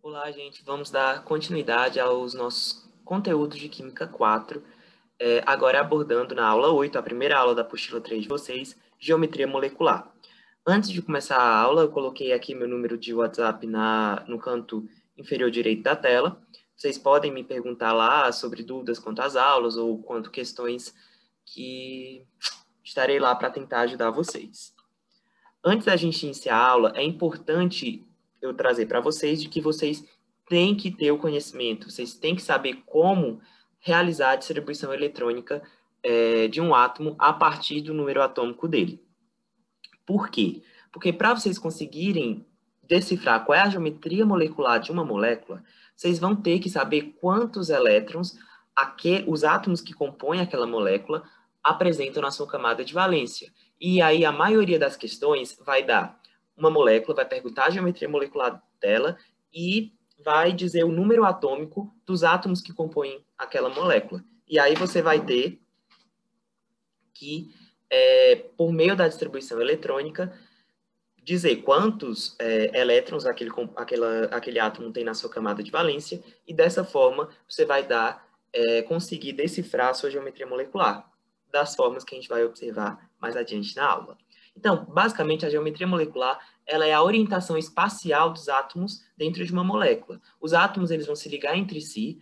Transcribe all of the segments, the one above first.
Olá, gente. Vamos dar continuidade aos nossos conteúdos de Química 4, agora abordando na aula 8, a primeira aula da apostila 3 de vocês, Geometria Molecular. Antes de começar a aula, eu coloquei aqui meu número de WhatsApp no canto inferior direito da tela. Vocês podem me perguntar lá sobre dúvidas quanto às aulas ou quanto questões que estarei lá para tentar ajudar vocês. Antes da gente iniciar a aula, é importante eu trazer para vocês de que vocês têm que ter o conhecimento, vocês têm que saber como realizar a distribuição eletrônica de um átomo a partir do número atômico dele. Por quê? Porque para vocês conseguirem decifrar qual é a geometria molecular de uma molécula, vocês vão ter que saber quantos elétrons os átomos que compõem aquela molécula apresentam na sua camada de valência. E aí a maioria das questões vai dar uma molécula, vai perguntar a geometria molecular dela e vai dizer o número atômico dos átomos que compõem aquela molécula. E aí você vai ter que, por meio da distribuição eletrônica, dizer quantos elétrons aquele átomo tem na sua camada de valência, e dessa forma você vai conseguir decifrar a sua geometria molecular, das formas que a gente vai observar mais adiante na aula. Então, basicamente, a geometria molecular ela é a orientação espacial dos átomos dentro de uma molécula. Os átomos eles vão se ligar entre si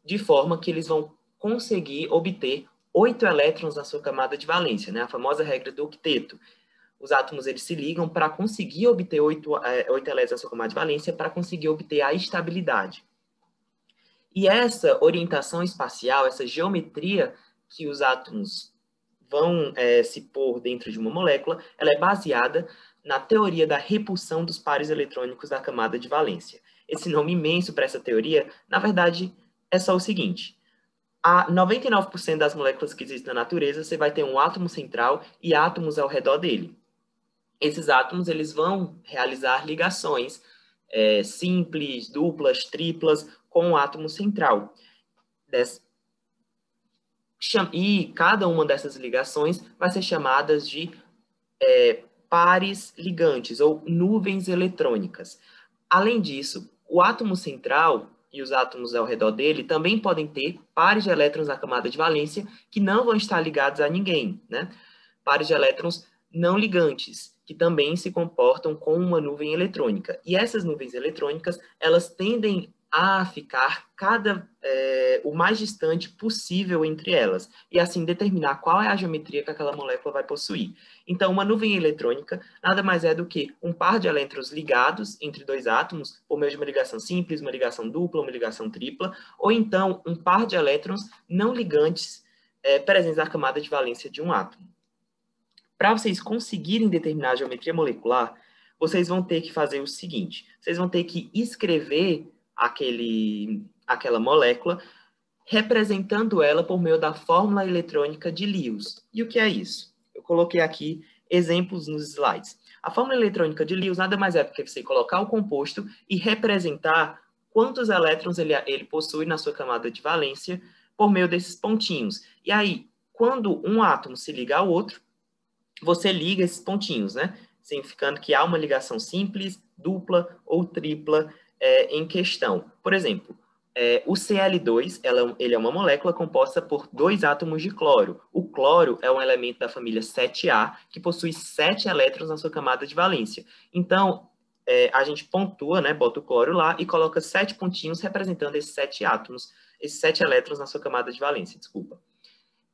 de forma que eles vão conseguir obter 8 elétrons na sua camada de valência, né? A famosa regra do octeto. Os átomos eles se ligam para conseguir obter 8 elétrons na sua camada de valência, para conseguir obter a estabilidade. E essa orientação espacial, essa geometria que os átomos vão se pôr dentro de uma molécula, ela é baseada na teoria da repulsão dos pares eletrônicos da camada de valência. Esse nome imenso para essa teoria, na verdade, é só o seguinte: a 99% das moléculas que existem na natureza, você vai ter um átomo central e átomos ao redor dele. Esses átomos eles vão realizar ligações simples, duplas, triplas, com o átomo central. E cada uma dessas ligações vai ser chamada de pares ligantes, ou nuvens eletrônicas. Além disso, o átomo central e os átomos ao redor dele também podem ter pares de elétrons na camada de valência que não vão estar ligados a ninguém, né? Pares de elétrons não ligantes, que também se comportam como uma nuvem eletrônica. E essas nuvens eletrônicas, elas tendem a ficar o mais distante possível entre elas, e assim determinar qual é a geometria que aquela molécula vai possuir. Então, uma nuvem eletrônica nada mais é do que um par de elétrons ligados entre dois átomos, por meio de uma ligação simples, uma ligação dupla, uma ligação tripla, ou então um par de elétrons não ligantes presentes na camada de valência de um átomo. Para vocês conseguirem determinar a geometria molecular, vocês vão ter que fazer o seguinte: vocês vão ter que escrever aquela molécula, representando ela por meio da fórmula eletrônica de Lewis. E o que é isso? Eu coloquei aqui exemplos nos slides. A fórmula eletrônica de Lewis nada mais é do que você colocar o composto e representar quantos elétrons ele possui na sua camada de valência por meio desses pontinhos. E aí, quando um átomo se liga ao outro, você liga esses pontinhos, né? Significando que há uma ligação simples, dupla ou tripla em questão. Por exemplo, o Cl2, ele é uma molécula composta por 2 átomos de cloro. O cloro é um elemento da família 7A, que possui 7 elétrons na sua camada de valência. Então, a gente pontua, né, bota o cloro lá e coloca 7 pontinhos representando esses 7 átomos, esses 7 elétrons na sua camada de valência, desculpa.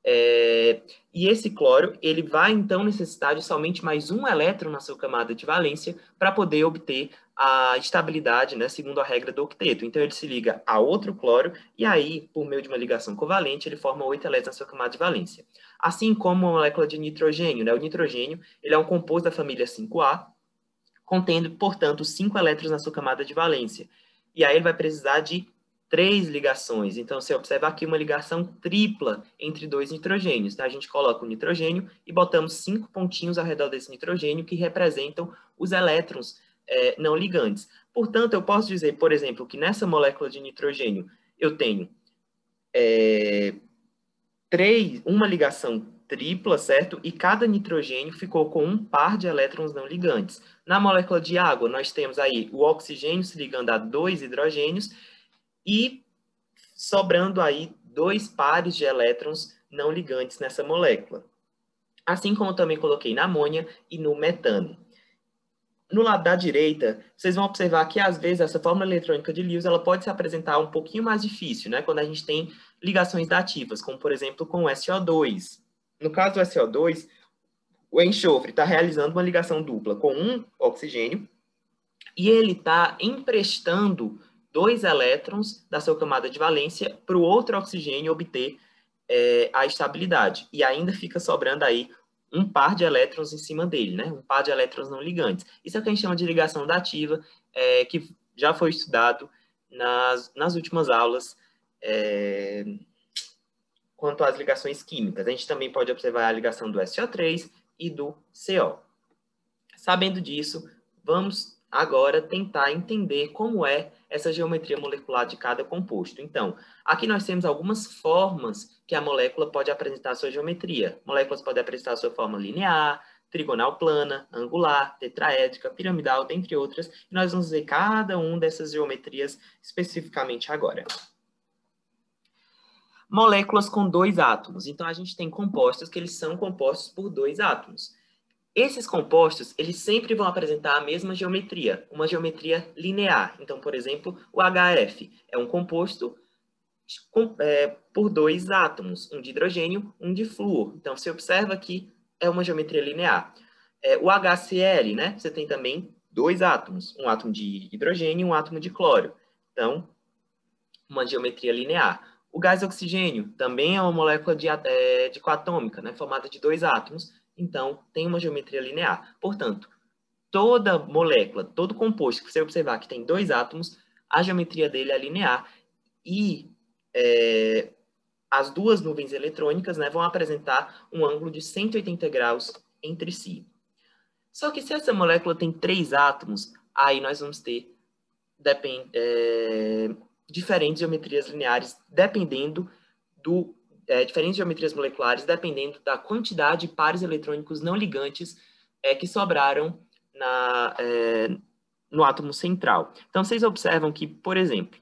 E esse cloro, ele vai então necessitar de somente mais um elétron na sua camada de valência para poder obter a estabilidade, né, segundo a regra do octeto. Então ele se liga a outro cloro e aí, por meio de uma ligação covalente, ele forma 8 elétrons na sua camada de valência. Assim como a molécula de nitrogênio, né, o nitrogênio, ele é um composto da família 5A, contendo, portanto, 5 elétrons na sua camada de valência. E aí ele vai precisar de 3 ligações. Então, você observa aqui uma ligação tripla entre 2 nitrogênios. Tá? A gente coloca o nitrogênio e botamos 5 pontinhos ao redor desse nitrogênio que representam os elétrons não ligantes. Portanto, eu posso dizer, por exemplo, que nessa molécula de nitrogênio eu tenho uma ligação tripla, certo? E cada nitrogênio ficou com um par de elétrons não ligantes. Na molécula de água, nós temos aí o oxigênio se ligando a 2 hidrogênios e sobrando aí 2 pares de elétrons não ligantes nessa molécula. Assim como eu também coloquei na amônia e no metano. No lado da direita, vocês vão observar que, às vezes, essa fórmula eletrônica de Lewis ela pode se apresentar um pouquinho mais difícil, né? Quando a gente tem ligações dativas, como, por exemplo, com o SO2. No caso do SO2, o enxofre está realizando uma ligação dupla com um oxigênio e ele está emprestando 2 elétrons da sua camada de valência para o outro oxigênio obter a estabilidade. E ainda fica sobrando aí um par de elétrons em cima dele, né? Um par de elétrons não ligantes. Isso é o que a gente chama de ligação dativa, que já foi estudado nas últimas aulas quanto às ligações químicas. A gente também pode observar a ligação do SO3 e do CO. Sabendo disso, vamos agora tentar entender como é essa geometria molecular de cada composto. Então, aqui nós temos algumas formas que a molécula pode apresentar a sua geometria. Moléculas podem apresentar a sua forma linear, trigonal plana, angular, tetraédrica, piramidal, dentre outras. E nós vamos ver cada uma dessas geometrias especificamente agora. Moléculas com 2 átomos. Então, a gente tem compostos que eles são compostos por 2 átomos. Esses compostos, eles sempre vão apresentar a mesma geometria, uma geometria linear. Então, por exemplo, o HF é um composto por 2 átomos, um de hidrogênio, um de flúor. Então, você observa que é uma geometria linear. O HCl, né? Você tem também 2 átomos, um átomo de hidrogênio e um átomo de cloro. Então, uma geometria linear. O gás oxigênio também é uma molécula dicoatômica, né? Formada de 2 átomos. Então, tem uma geometria linear. Portanto, toda molécula, todo composto que você observar que tem 2 átomos, a geometria dele é linear e as duas nuvens eletrônicas, né, vão apresentar um ângulo de 180 graus entre si. Só que se essa molécula tem 3 átomos, aí nós vamos ter diferentes geometrias lineares dependendo diferentes geometrias moleculares dependendo da quantidade de pares eletrônicos não ligantes que sobraram no átomo central. Então, vocês observam que, por exemplo,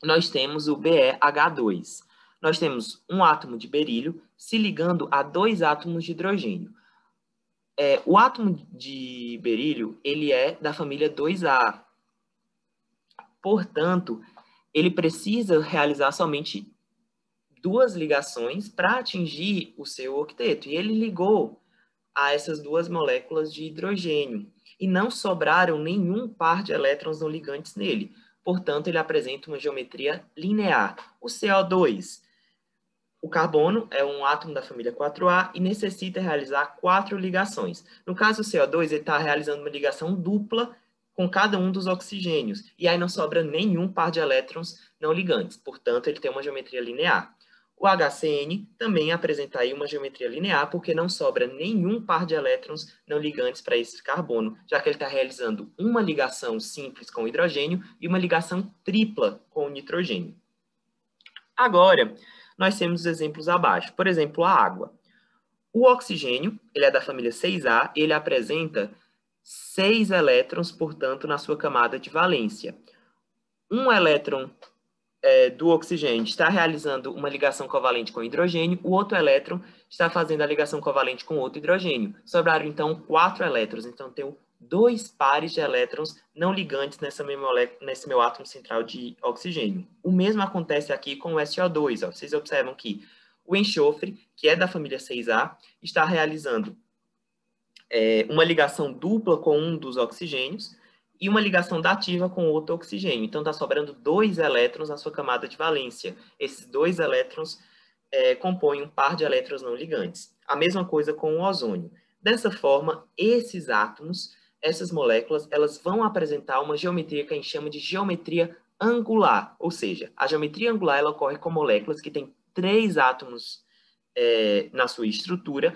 nós temos o BeH2. Nós temos um átomo de berílio se ligando a 2 átomos de hidrogênio. O átomo de berílio, ele é da família 2A. Portanto, ele precisa realizar somente 2 ligações para atingir o seu octeto. E ele ligou a essas 2 moléculas de hidrogênio. E não sobraram nenhum par de elétrons não ligantes nele. Portanto, ele apresenta uma geometria linear. O CO2, o carbono é um átomo da família 4A e necessita realizar 4 ligações. No caso do CO2, ele está realizando uma ligação dupla com cada um dos oxigênios. E aí não sobra nenhum par de elétrons não ligantes. Portanto, ele tem uma geometria linear. O HCN também apresenta aí uma geometria linear, porque não sobra nenhum par de elétrons não ligantes para esse carbono, já que ele está realizando uma ligação simples com o hidrogênio e uma ligação tripla com o nitrogênio. Agora, nós temos os exemplos abaixo. Por exemplo, a água. O oxigênio, ele é da família 6A, ele apresenta 6 elétrons, portanto, na sua camada de valência. Um elétron do oxigênio está realizando uma ligação covalente com hidrogênio, o outro elétron está fazendo a ligação covalente com outro hidrogênio. Sobraram, então, 4 elétrons. Então, tenho 2 pares de elétrons não ligantes nesse meu átomo central de oxigênio. O mesmo acontece aqui com o SO2. Ó. Vocês observam que o enxofre, que é da família 6A, está realizando uma ligação dupla com um dos oxigênios, e uma ligação dativa com outro oxigênio. Então, está sobrando 2 elétrons na sua camada de valência. Esses 2 elétrons compõem um par de elétrons não ligantes. A mesma coisa com o ozônio. Dessa forma, esses átomos, essas moléculas, elas vão apresentar uma geometria que a gente chama de geometria angular. Ou seja, a geometria angular ela ocorre com moléculas que têm 3 átomos na sua estrutura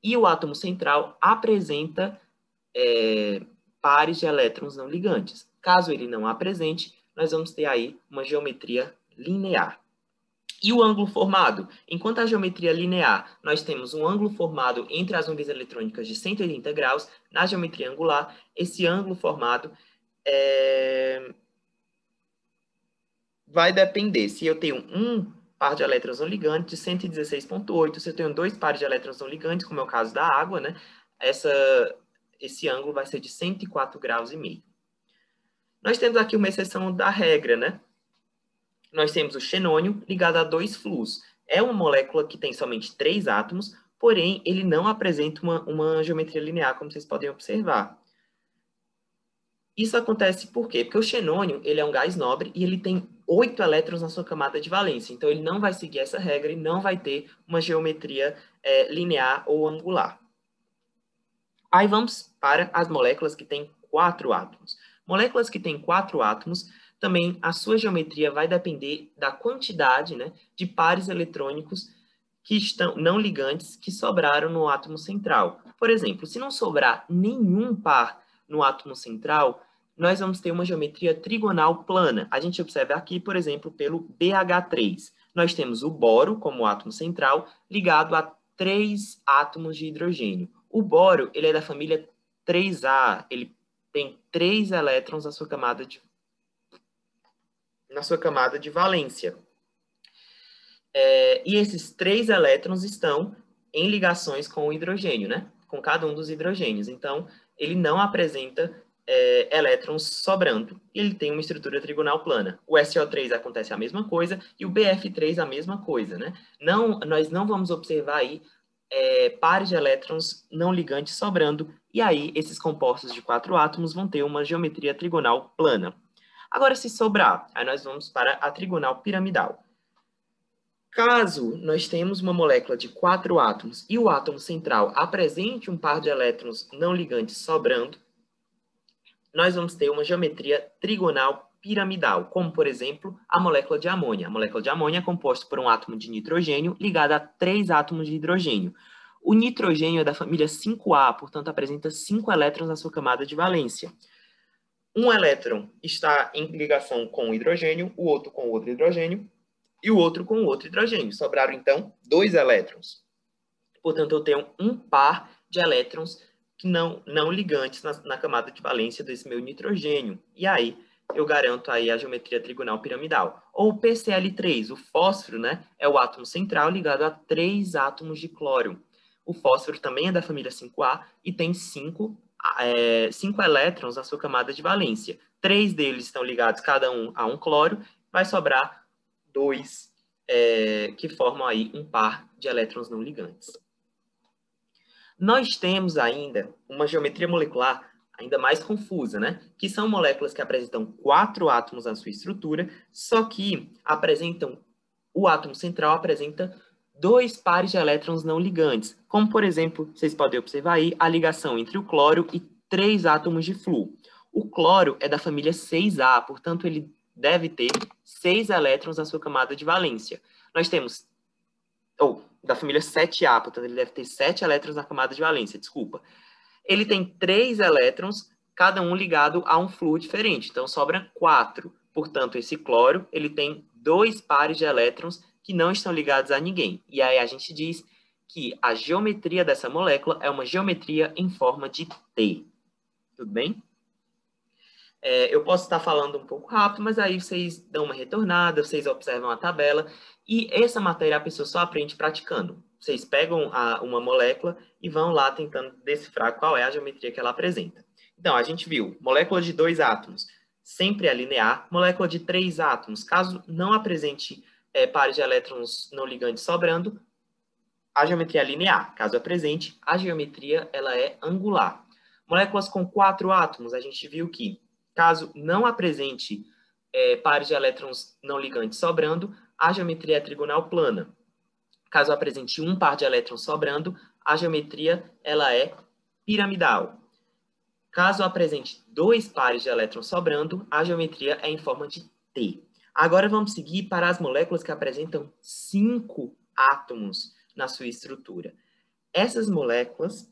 e o átomo central apresenta pares de elétrons não ligantes. Caso ele não apresente, nós vamos ter aí uma geometria linear. E o ângulo formado? Enquanto a geometria linear, nós temos um ângulo formado entre as nuvens eletrônicas de 180 graus, na geometria angular, esse ângulo formado vai depender se eu tenho um par de elétrons não ligantes de 116,8, se eu tenho dois pares de elétrons não ligantes, como é o caso da água, né? Esse ângulo vai ser de 104 graus e meio. Nós temos aqui uma exceção da regra, né? Nós temos o xenônio ligado a dois fluos. É uma molécula que tem somente 3 átomos, porém, ele não apresenta uma geometria linear, como vocês podem observar. Isso acontece por quê? Porque o xenônio, ele é um gás nobre e ele tem 8 elétrons na sua camada de valência. Então, ele não vai seguir essa regra e não vai ter uma geometria linear ou angular. Aí vamos para as moléculas que têm 4 átomos. Moléculas que têm 4 átomos, também a sua geometria vai depender da quantidade, né, de pares eletrônicos que estão não ligantes que sobraram no átomo central. Por exemplo, se não sobrar nenhum par no átomo central, nós vamos ter uma geometria trigonal plana. A gente observa aqui, por exemplo, pelo BH3. Nós temos o boro como átomo central ligado a 3 átomos de hidrogênio. O boro, ele é da família 3A, ele tem 3 elétrons na sua camada de valência. E esses 3 elétrons estão em ligações com o hidrogênio, né? Com cada um dos hidrogênios. Então, ele não apresenta elétrons sobrando. Ele tem uma estrutura trigonal plana. O SO3 acontece a mesma coisa e o BF3 a mesma coisa, né? Nós não vamos observar aí pares de elétrons não ligantes sobrando, e aí esses compostos de 4 átomos vão ter uma geometria trigonal plana. Agora, se sobrar, aí nós vamos para a trigonal piramidal. Caso nós tenhamos uma molécula de 4 átomos e o átomo central apresente um par de elétrons não ligantes sobrando, nós vamos ter uma geometria trigonal piramidal, como, por exemplo, a molécula de amônia. A molécula de amônia é composta por um átomo de nitrogênio ligado a 3 átomos de hidrogênio. O nitrogênio é da família 5A, portanto, apresenta 5 elétrons na sua camada de valência. Um elétron está em ligação com o hidrogênio, o outro com o outro hidrogênio, e o outro com o outro hidrogênio. Sobraram, então, 2 elétrons. Portanto, eu tenho um par de elétrons que não ligantes na camada de valência desse meu nitrogênio. E aí, eu garanto aí a geometria trigonal piramidal. Ou o PCl3, o fósforo, né, é o átomo central ligado a 3 átomos de cloro. O fósforo também é da família 5A e tem 5 elétrons na sua camada de valência. 3 deles estão ligados cada um a um cloro, vai sobrar 2 que formam aí um par de elétrons não ligantes. Nós temos ainda uma geometria molecular ainda mais confusa, né? Que são moléculas que apresentam 4 átomos na sua estrutura, só que o átomo central apresenta 2 pares de elétrons não ligantes, como, por exemplo, vocês podem observar aí a ligação entre o cloro e 3 átomos de flúor. O cloro é da família 6A, portanto, ele deve ter 6 elétrons na sua camada de valência. Nós temos da família 7A, portanto, ele deve ter 7 elétrons na camada de valência, desculpa. Ele tem 3 elétrons, cada um ligado a um flúor diferente, então sobra 4. Portanto, esse cloro, ele tem 2 pares de elétrons que não estão ligados a ninguém. E aí a gente diz que a geometria dessa molécula é uma geometria em forma de T. Tudo bem? Eu posso estar falando um pouco rápido, mas aí vocês dão uma retornada, vocês observam a tabela, e essa matéria a pessoa só aprende praticando. Vocês pegam uma molécula e vão lá tentando decifrar qual é a geometria que ela apresenta. Então, a gente viu molécula de 2 átomos, sempre é linear. Molécula de 3 átomos, caso não apresente pares de elétrons não ligantes sobrando, a geometria é linear. Caso apresente, a geometria ela é angular. Moléculas com 4 átomos, a gente viu que, caso não apresente pares de elétrons não ligantes sobrando, a geometria é trigonal plana. Caso apresente um par de elétrons sobrando, a geometria ela é piramidal. Caso apresente 2 pares de elétrons sobrando, a geometria é em forma de T. Agora vamos seguir para as moléculas que apresentam 5 átomos na sua estrutura. Essas moléculas,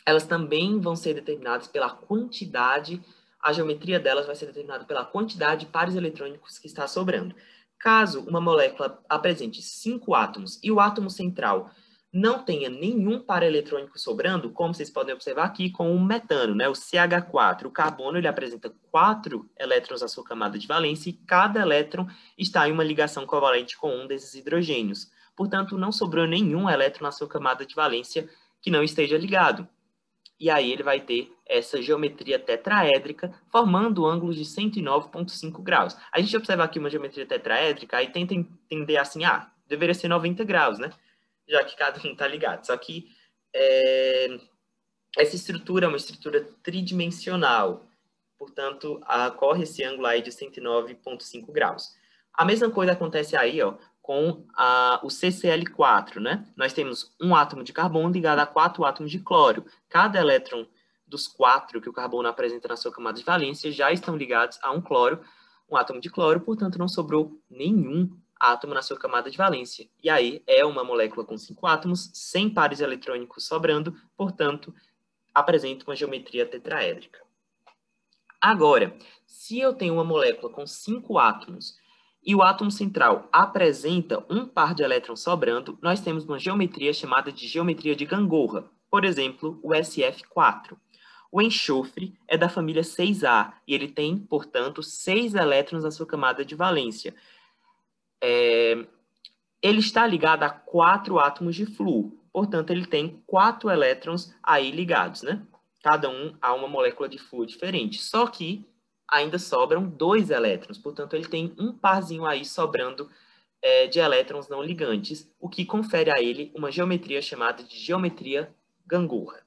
elas também vão ser determinadas pela quantidade, a geometria delas vai ser determinada pela quantidade de pares eletrônicos que está sobrando. Caso uma molécula apresente 5 átomos e o átomo central não tenha nenhum par eletrônico sobrando, como vocês podem observar aqui com o metano, né? O CH4. O carbono ele apresenta 4 elétrons na sua camada de valência e cada elétron está em uma ligação covalente com um desses hidrogênios. Portanto, não sobrou nenhum elétron na sua camada de valência que não esteja ligado. E aí ele vai ter essa geometria tetraédrica, formando ângulos de 109,5 graus. A gente observa aqui uma geometria tetraédrica, aí tenta entender assim, deveria ser 90 graus, né? Já que cada um está ligado. Só que essa estrutura é uma estrutura tridimensional. Portanto, ocorre esse ângulo aí de 109,5 graus. A mesma coisa acontece aí, ó, com o CCl4, né? Nós temos um átomo de carbono ligado a 4 átomos de cloro. Cada elétron dos 4 que o carbono apresenta na sua camada de valência já estão ligados a um átomo de cloro, portanto, não sobrou nenhum átomo na sua camada de valência. E aí é uma molécula com 5 átomos, sem pares eletrônicos sobrando, portanto, apresenta uma geometria tetraédrica. Agora, se eu tenho uma molécula com 5 átomos e o átomo central apresenta um par de elétrons sobrando, nós temos uma geometria chamada de geometria de gangorra, por exemplo, o SF4. O enxofre é da família 6A e ele tem, portanto, 6 elétrons na sua camada de valência. Ele está ligado a 4 átomos de flúor, portanto, ele tem 4 elétrons aí ligados, né? Cada um a uma molécula de flúor diferente. Só que ainda sobram 2 elétrons, portanto, ele tem um parzinho aí sobrando de elétrons não ligantes, o que confere a ele uma geometria chamada de geometria gangorra.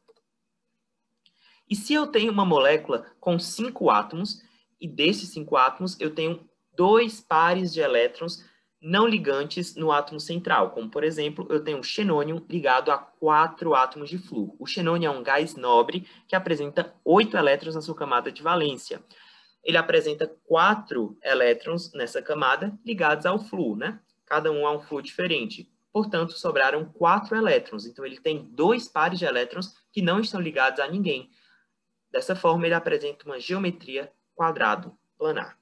E se eu tenho uma molécula com 5 átomos, e desses 5 átomos eu tenho 2 pares de elétrons não ligantes no átomo central, como, por exemplo, eu tenho um xenônio ligado a 4 átomos de flúor. O xenônio é um gás nobre que apresenta 8 elétrons na sua camada de valência. Ele apresenta 4 elétrons nessa camada ligados ao flúor, né? Cada um a um flúor diferente. Portanto, sobraram 4 elétrons. Então, ele tem 2 pares de elétrons que não estão ligados a ninguém. Dessa forma, ele apresenta uma geometria quadrado planar.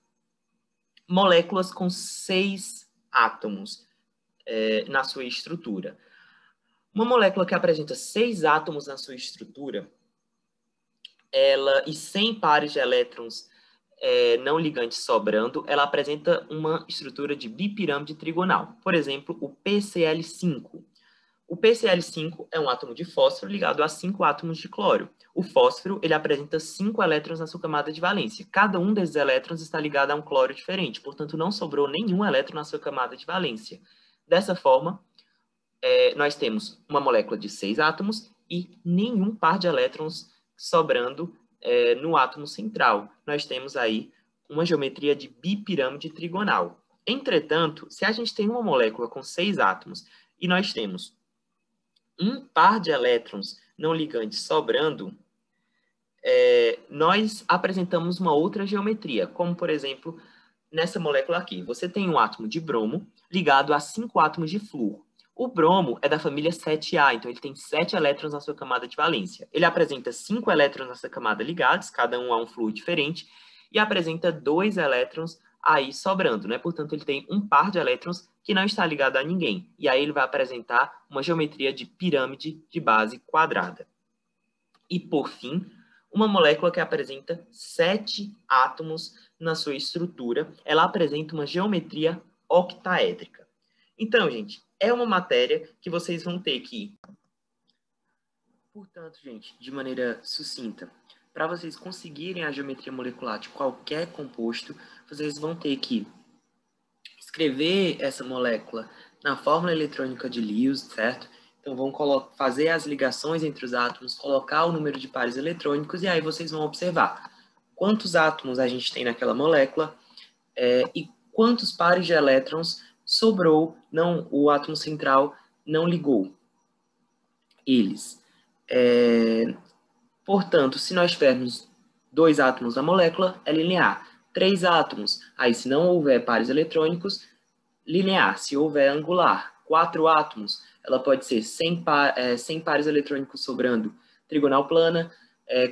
Moléculas com 6 átomos na sua estrutura. Uma molécula que apresenta 6 átomos na sua estrutura, e 100 pares de elétrons não ligantes sobrando, ela apresenta uma estrutura de bipirâmide trigonal. Por exemplo, o PCl5. O PCl5 é um átomo de fósforo ligado a 5 átomos de cloro. O fósforo ele apresenta 5 elétrons na sua camada de valência. Cada um desses elétrons está ligado a um cloro diferente, portanto, não sobrou nenhum elétron na sua camada de valência. Dessa forma, nós temos uma molécula de 6 átomos e nenhum par de elétrons sobrando no átomo central. Nós temos aí uma geometria de bipirâmide trigonal. Entretanto, se a gente tem uma molécula com 6 átomos e nós temos um par de elétrons não ligantes sobrando, nós apresentamos uma outra geometria, como, por exemplo, nessa molécula aqui. Você tem um átomo de bromo ligado a 5 átomos de flúor. O bromo é da família 7A, então ele tem 7 elétrons na sua camada de valência. Ele apresenta 5 elétrons nessa camada ligados, cada um a um flúor diferente, e apresenta 2 elétrons aí sobrando, né? Portanto, ele tem um par de elétrons que não está ligado a ninguém. E aí ele vai apresentar uma geometria de pirâmide de base quadrada. E, por fim, uma molécula que apresenta 7 átomos na sua estrutura, ela apresenta uma geometria octaédrica. Então, gente, é uma matéria que vocês vão ter que... Portanto, gente, de maneira sucinta, para vocês conseguirem a geometria molecular de qualquer composto, vocês vão ter que escrever essa molécula na fórmula eletrônica de Lewis, certo? Então, vão fazer as ligações entre os átomos, colocar o número de pares eletrônicos, e aí vocês vão observar quantos átomos a gente tem naquela molécula e quantos pares de elétrons sobrou, o átomo central não ligou eles. Portanto, se nós tivermos 2 átomos na molécula, é linear. 3 átomos, aí se não houver pares eletrônicos, linear. Se houver angular. 4 átomos, ela pode ser sem pares eletrônicos sobrando, trigonal plana.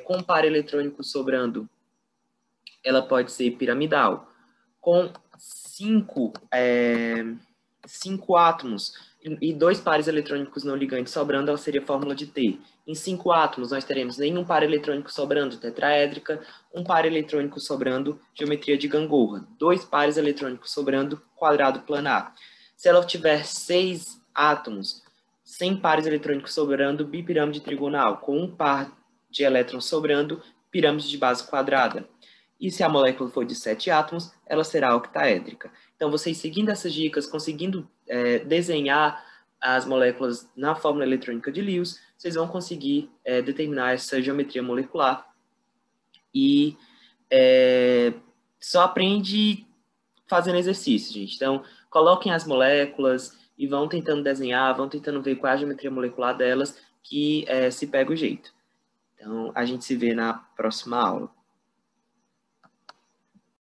Com par eletrônico sobrando, ela pode ser piramidal. Com cinco átomos e 2 pares eletrônicos não ligantes sobrando, ela seria a fórmula de T. Em 5 átomos, nós teremos nenhum par eletrônico sobrando, tetraédrica, um par eletrônico sobrando, geometria de gangorra, 2 pares eletrônicos sobrando, quadrado planar. Se ela tiver 6 átomos, 100 pares eletrônicos sobrando, bipirâmide trigonal, com um par de elétrons sobrando, pirâmide de base quadrada. E se a molécula for de 7 átomos, ela será octaédrica. Então, vocês seguindo essas dicas, conseguindo desenhar as moléculas na fórmula eletrônica de Lewis, vocês vão conseguir determinar essa geometria molecular. E só aprende fazendo exercício, gente. Então, coloquem as moléculas e vão tentando desenhar, vão tentando ver qual é a geometria molecular delas, que se pega o jeito. Então, a gente se vê na próxima aula.